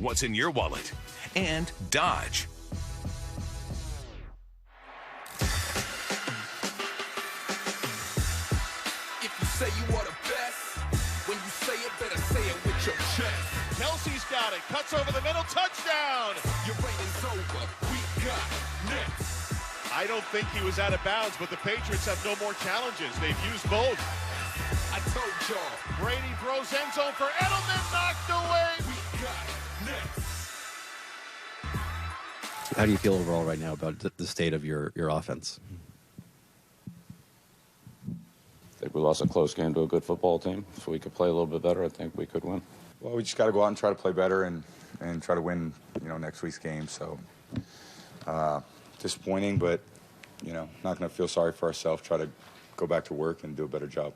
what's in your wallet, and Dodge. If you say you are the best, when you say it, better say it with your chest. Kelsey's got it, cuts over the middle, touchdown! Your reign is over, we got next. I don't think he was out of bounds, but the Patriots have no more challenges. They've used both. I told y'all. Brady throws end zone for Edelman, knocked away. We got next. How do you feel overall right now about the state of your offense? I think we lost a close game to a good football team. If we could play a little bit better, I think we could win. Well, we just got to go out and try to play better and try to win, next week's game. So disappointing, but, not going to feel sorry for ourselves. Try to go back to work and do a better job.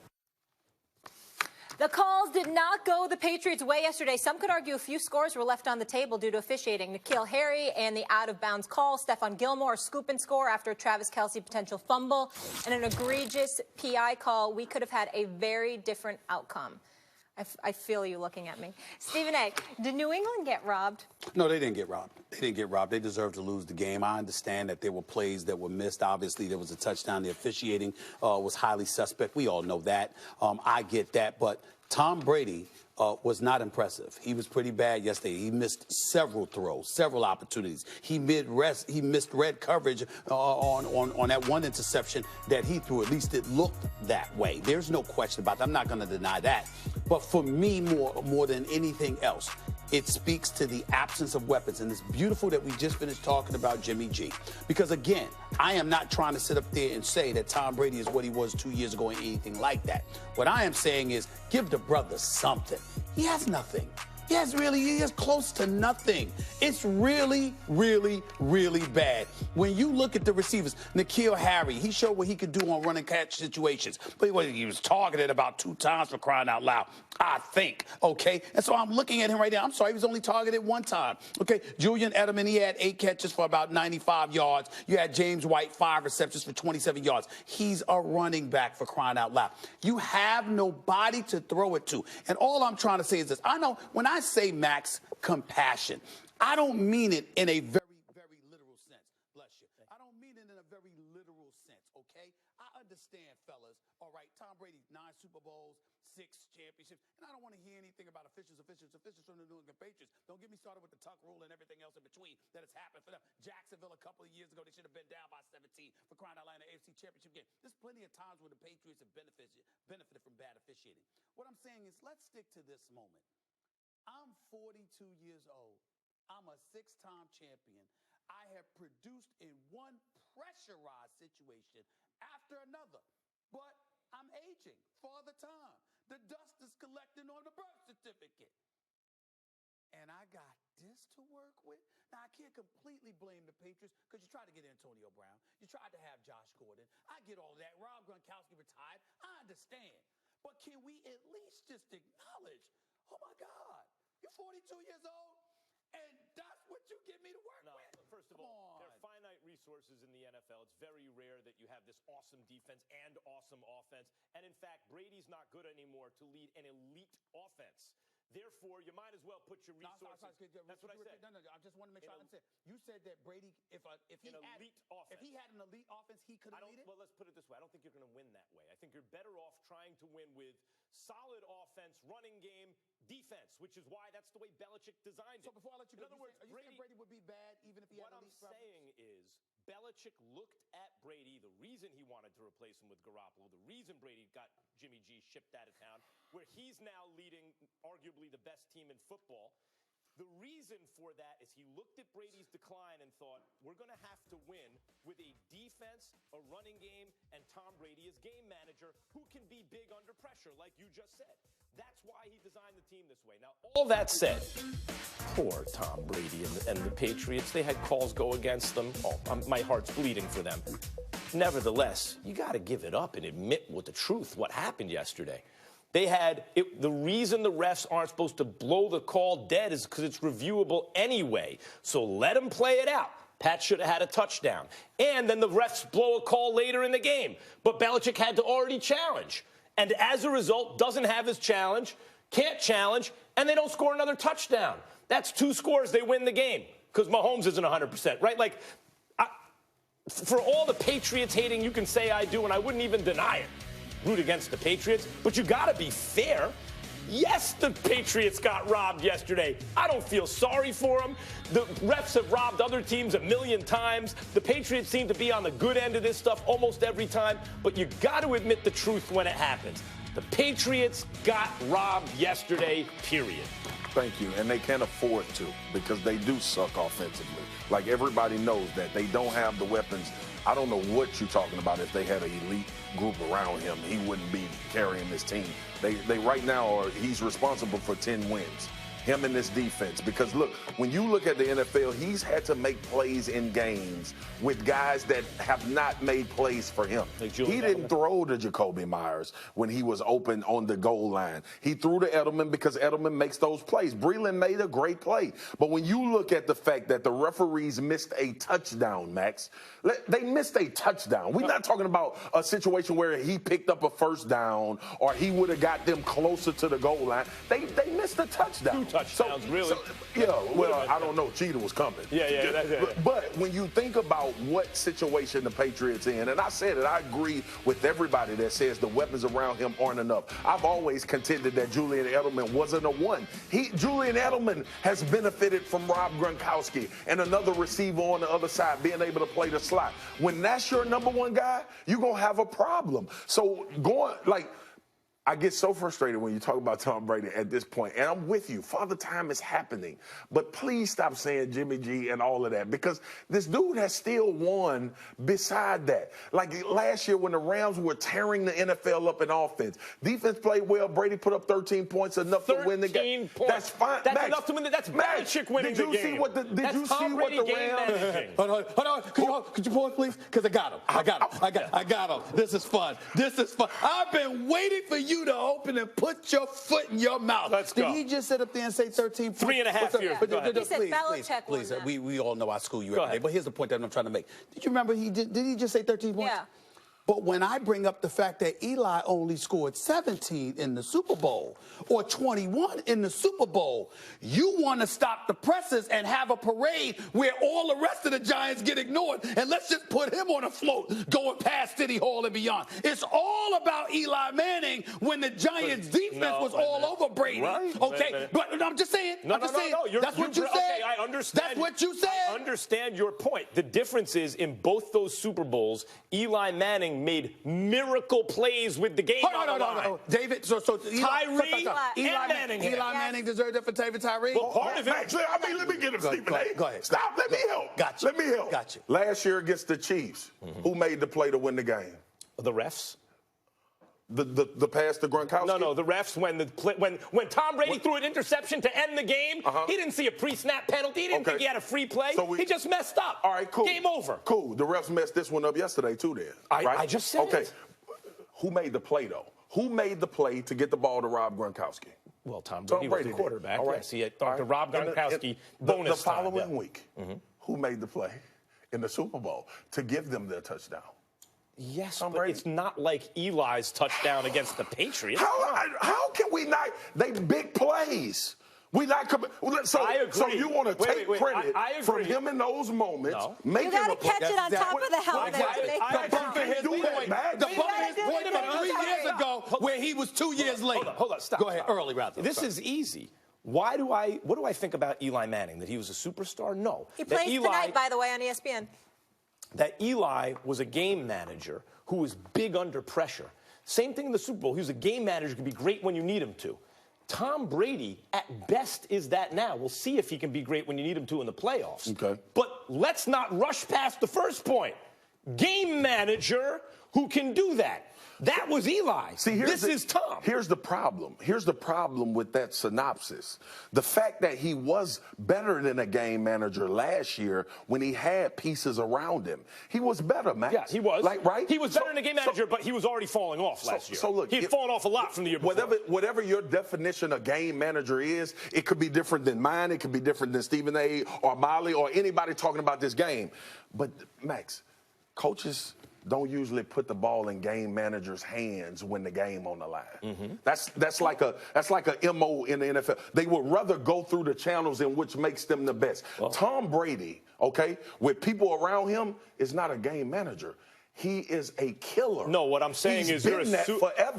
The calls did not go the Patriots' way yesterday. Some could argue a few scores were left on the table due to officiating. N'Keal Harry and the out-of-bounds call. Stephon Gilmore, a scoop and score after a Travis Kelce potential fumble. And an egregious PI call. We could have had a very different outcome. I feel you looking at me. Stephen A., did New England get robbed? No, they didn't get robbed. They didn't get robbed. They deserved to lose the game. I understand that there were plays that were missed. Obviously, there was a touchdown. The officiating was highly suspect. We all know that. I get that. But Tom Brady was not impressive. He was pretty bad yesterday. He missed several throws, several opportunities. He missed red coverage on that one interception that he threw. At least it looked that way. There's no question about that. I'm not going to deny that. But for me, more than anything else, it speaks to the absence of weapons. And it's beautiful that we just finished talking about Jimmy G. Because, again, I am not trying to sit up there and say that Tom Brady is what he was 2 years ago or anything like that. What I am saying is give the brother something. He has nothing. He has close to nothing. It's really, really, really bad. When you look at the receivers, N'Keal Harry, he showed what he could do on run and catch situations. But he was targeted about 2 times for crying out loud, I think, okay? And so I'm looking at him right now. I'm sorry, he was only targeted 1 time, okay? Julian Edelman, he had 8 catches for about 95 yards. You had James White, 5 receptions for 27 yards. He's a running back for crying out loud. You have nobody to throw it to. And all I'm trying to say is this. I know when I say, Max, compassion, I don't mean it in a very, very literal sense. Bless you. I don't mean it in a very literal sense, okay? I understand, fellas. All right, Tom Brady, 9 Super Bowls, 6 championships. And I don't want to hear anything about officials from the New England Patriots. Don't get me started with the tuck rule and everything else in between that has happened for them. Jacksonville a couple of years ago, they should have been down by 17 for crying out loud in the AFC Championship game. There's plenty of times where the Patriots have benefited from bad officiating. What I'm saying is let's stick to this moment. I'm 42 years old. I'm a 6-time champion. I have produced in one pressurized situation after another. But I'm aging, Father Time. The dust is collecting on the birth certificate. And I got this to work with? Now, I can't completely blame the Patriots because you tried to get Antonio Brown. You tried to have Josh Gordon. I get all that. Rob Gronkowski retired. I understand. But can we at least just acknowledge, oh, my God, you're 42 years old, and that's what you give me to work with? First of all, there are finite resources in the NFL. It's very rare that you have this awesome defense and awesome offense. And, in fact, Brady's not good anymore to lead an elite offense. Therefore, you might as well put your resources. That's what I said. No, I just want to make sure I understand. You said that Brady, if he had an elite offense, he could have lead it? Well, let's put it this way. I don't think you're going to win that way. I think you're better off trying to win with solid offense, running game, defense, which is why that's the way Belichick designed it. So before I let you go, are you saying Brady would be bad even if he had an elite offense? What I'm saying is Belichick looked at Brady, the reason he wanted to replace him with Garoppolo, the reason Brady got Jimmy G shipped out of town, where he's now leading arguably the best team in football. The reason for that is he looked at Brady's decline and thought, we're going to have to win with a defense, a running game, and Tom Brady as game manager who can be big under pressure, like you just said. That's why he designed the team this way. Now, all that said, poor Tom Brady and the Patriots, they had calls go against them. Oh, my heart's bleeding for them. Nevertheless, you got to give it up and admit with the truth what happened yesterday. They had the reason the refs aren't supposed to blow the call dead is because it's reviewable anyway. So let them play it out. Pat should have had a touchdown. And then the refs blow a call later in the game. But Belichick had to already challenge. And as a result, doesn't have his challenge, can't challenge, and they don't score another touchdown. That's 2 scores, they win the game because Mahomes isn't 100%, right? Like, for all the Patriots hating, you can say I do, and I wouldn't even deny it. Root against the Patriots, but you got to be fair. Yes, the Patriots got robbed yesterday. I don't feel sorry for them. The refs have robbed other teams a million times. The Patriots seem to be on the good end of this stuff almost every time, but you got to admit the truth when it happens. The Patriots got robbed yesterday, period. Thank you, and they can't afford to because they do suck offensively. Like, everybody knows that. They don't have the weapons. I don't know what you're talking about. If they had an elite group around him, he wouldn't be carrying this team. They right now he's responsible for 10 wins. Him and this defense. Because, look, when you look at the NFL, he's had to make plays in games with guys that have not made plays for him. He didn't throw to Jacoby Myers when he was open on the goal line. He threw to Edelman because Edelman makes those plays. Breland made a great play. But when you look at the fact that the referees missed a touchdown, Max, they missed a touchdown. We're not talking about a situation where he picked up a first down or he would have got them closer to the goal line. They missed a touchdown. 2 touchdowns, really? Yeah, well, I don't know. Cheetah was coming. Yeah. But when you think about what situation the Patriots in, and I said it, I agree with everybody that says the weapons around him aren't enough. I've always contended that Julian Edelman wasn't a one. Julian Edelman has benefited from Rob Gronkowski and another receiver on the other side being able to play the slot. When that's your number 1 guy, you're going to have a problem. So I get so frustrated when you talk about Tom Brady at this point, and I'm with you. Father Time is happening. But please stop saying Jimmy G and all of that, because this dude has still won beside that. Like last year when the Rams were tearing the NFL up in offense. Defense played well. Brady put up 13 points, enough to win the game. 13 points. That's fine. That's Max, enough to win the game. That's Belichick winning the game. Did you see what the Rams... Hold on. Could you pause, please? Because I got him. I got him. This is fun. I've been waiting for you to open and put your foot in your mouth. Let's go. Did he just sit up there and say 13 points? 3.5 years. He said Belichick won that. We all know I school you every day, but here's the point that I'm trying to make. Did you remember did he just say 13 points? Yeah. But when I bring up the fact that Eli only scored 17 in the Super Bowl or 21 in the Super Bowl, you want to stop the presses and have a parade where all the rest of the Giants get ignored, and let's just put him on a float going past City Hall and beyond. It's all about Eli Manning when the Giants' defense was all over Brady. Right. Okay, but I'm just saying. No. That's what you said. Okay, I understand. That's what you said. I understand your point. The difference is in both those Super Bowls, Eli Manning made miracle plays with the game on the line. No. David, so Tyree and Manning. Eli Manning deserved it for David Tyree? Well, part of it. Max, let me get him, Stephen A. Go ahead. Stop. Let me help. Gotcha. Let me help. Gotcha. Last year against the Chiefs, who made the play to win the game? The refs? The pass to Gronkowski? No, the refs, when Tom Brady threw an interception to end the game, he didn't see a pre-snap penalty. He didn't think he had a free play. He just messed up. All right, cool. Game over. Cool. The refs messed this one up yesterday, too, then. Right? I just said it. Who made the play, though? Who made the play to get the ball to Rob Gronkowski? Well, Tom Brady was the quarterback. All right. Yes, he had to Rob Gronkowski bonus the following week, who made the play in the Super Bowl to give them their touchdown? Yes, but it's not like Eli's touchdown against the Patriots. How can we not? They big plays. We not coming. So, I agree. So you want to take credit I from him in those moments? No. You got to catch it on top of the helmet. The bump his point from 3 years ago where he was 2 years late. Hold on, stop. Go ahead, early rather. This is easy. What do I think about Eli Manning? That he was a superstar? No. He plays tonight, by the way, on ESPN. That Eli was a game manager who was big under pressure. Same thing in the Super Bowl. He was a game manager who can be great when you need him to. Tom Brady, at best, is that now. We'll see if he can be great when you need him to in the playoffs. Okay. But let's not rush past the first point. Game manager who can do that. That was Eli. See, this is Tom. Here's the problem. Here's the problem with that synopsis. The fact that he was better than a game manager last year when he had pieces around him. He was better, Max. Yeah, he was. Right? He was better than a game manager, but he was already falling off last year. So look, he had fallen off a lot from the year before. Whatever your definition of game manager is, it could be different than mine. It could be different than Stephen A. or Molly or anybody talking about this game. But, Max, coaches don't usually put the ball in game managers' hands when the game on the line. That's like a MO in the NFL. They would rather go through the channels in which makes them the best. Tom Brady, okay, with people around him, is not a game manager. He is a killer. No, what I'm saying is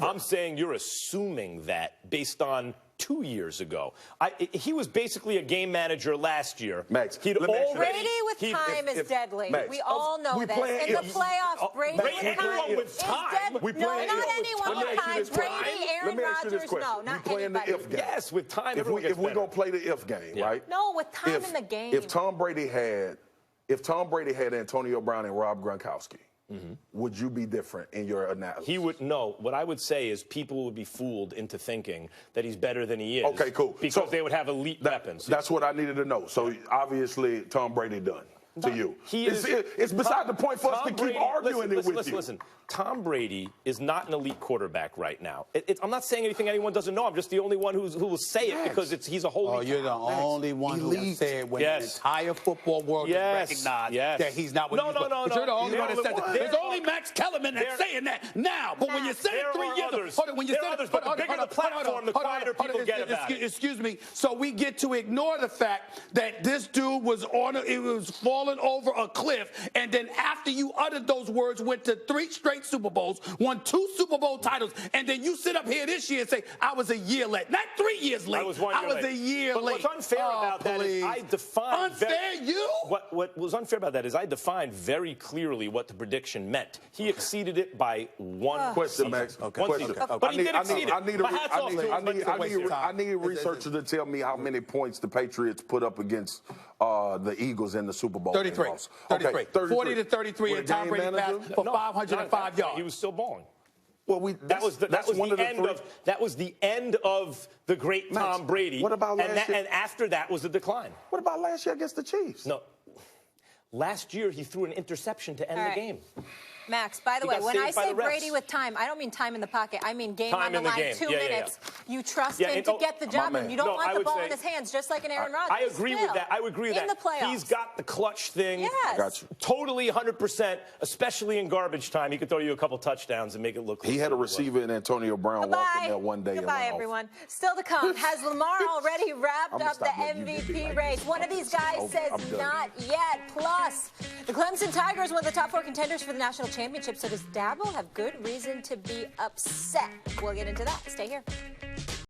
I'm saying you're assuming that based on 2 years ago. He was basically a game manager last year. Max, Brady with time is deadly. Max, we all know this. In the playoffs, Brady with time is deadly. No, not anyone with time. Brady, Aaron Rodgers, no, not anybody. Yes, with time. If we're going to play the if game, right? No, with time in the game. If Tom Brady had Antonio Brown and Rob Gronkowski, would you be different in your analysis? He would. No, what I would say is people would be fooled into thinking that he's better than he is. Okay, cool. Because they would have elite weapons. That's what I needed to know. So obviously, Tom Brady done to you. It's beside the point for us to keep arguing it with you. Listen, Tom Brady is not an elite quarterback right now. I'm not saying anything anyone doesn't know. I'm just the only one who will say it because he's a holy. Oh, you're the only one who said when the entire football world is recognized that he's not what No. But you're the only one that said that. There's only Max Kellerman that's saying that now. But when you said it 3 years ago, hold on, when you said it, but the bigger the platform, the quieter people get about it. Excuse me. So we get to ignore the fact that this dude was falling over a cliff, and then after you uttered those words, went to 3 straight Super Bowls, won 2 Super Bowl titles, and then you sit up here this year and say, I was a year late. Not 3 years late. I was 1 year late. a year late. What's unfair about that is I defined... What was unfair about that is I defined very clearly what the prediction meant. He exceeded it by 1 question, Max. Okay. But he did exceed it. I need researchers to tell me how many points the Patriots put up against the Eagles in the Super Bowl. 33. 40 to 33, and Tom Brady passed for 505 yards. He was still balling. Well, that was the end of the great Tom Brady. What about last year? And after that was the decline. What about last year against the Chiefs? No. Last year he threw an interception to end the game. Max, by the way, when I say Brady with time, I don't mean time in the pocket. I mean game on the line, 2 minutes. You trust him to get the job, and you don't want the ball in his hands, just like an Aaron Rodgers. I agree with that. I would agree with that. In the playoffs. He's got the clutch thing. Yes. Got you. Totally 100%, especially in garbage time. He could throw you a couple touchdowns and make it look. He had a receiver in Antonio Brown walking there one day. Goodbye, everyone. Still to come. Has Lamar already wrapped up the MVP race? One of these guys says not yet. Plus, the Clemson Tigers, one of the top 4 contenders for the national championship. So does Dabble have good reason to be upset? We'll get into that. Stay here.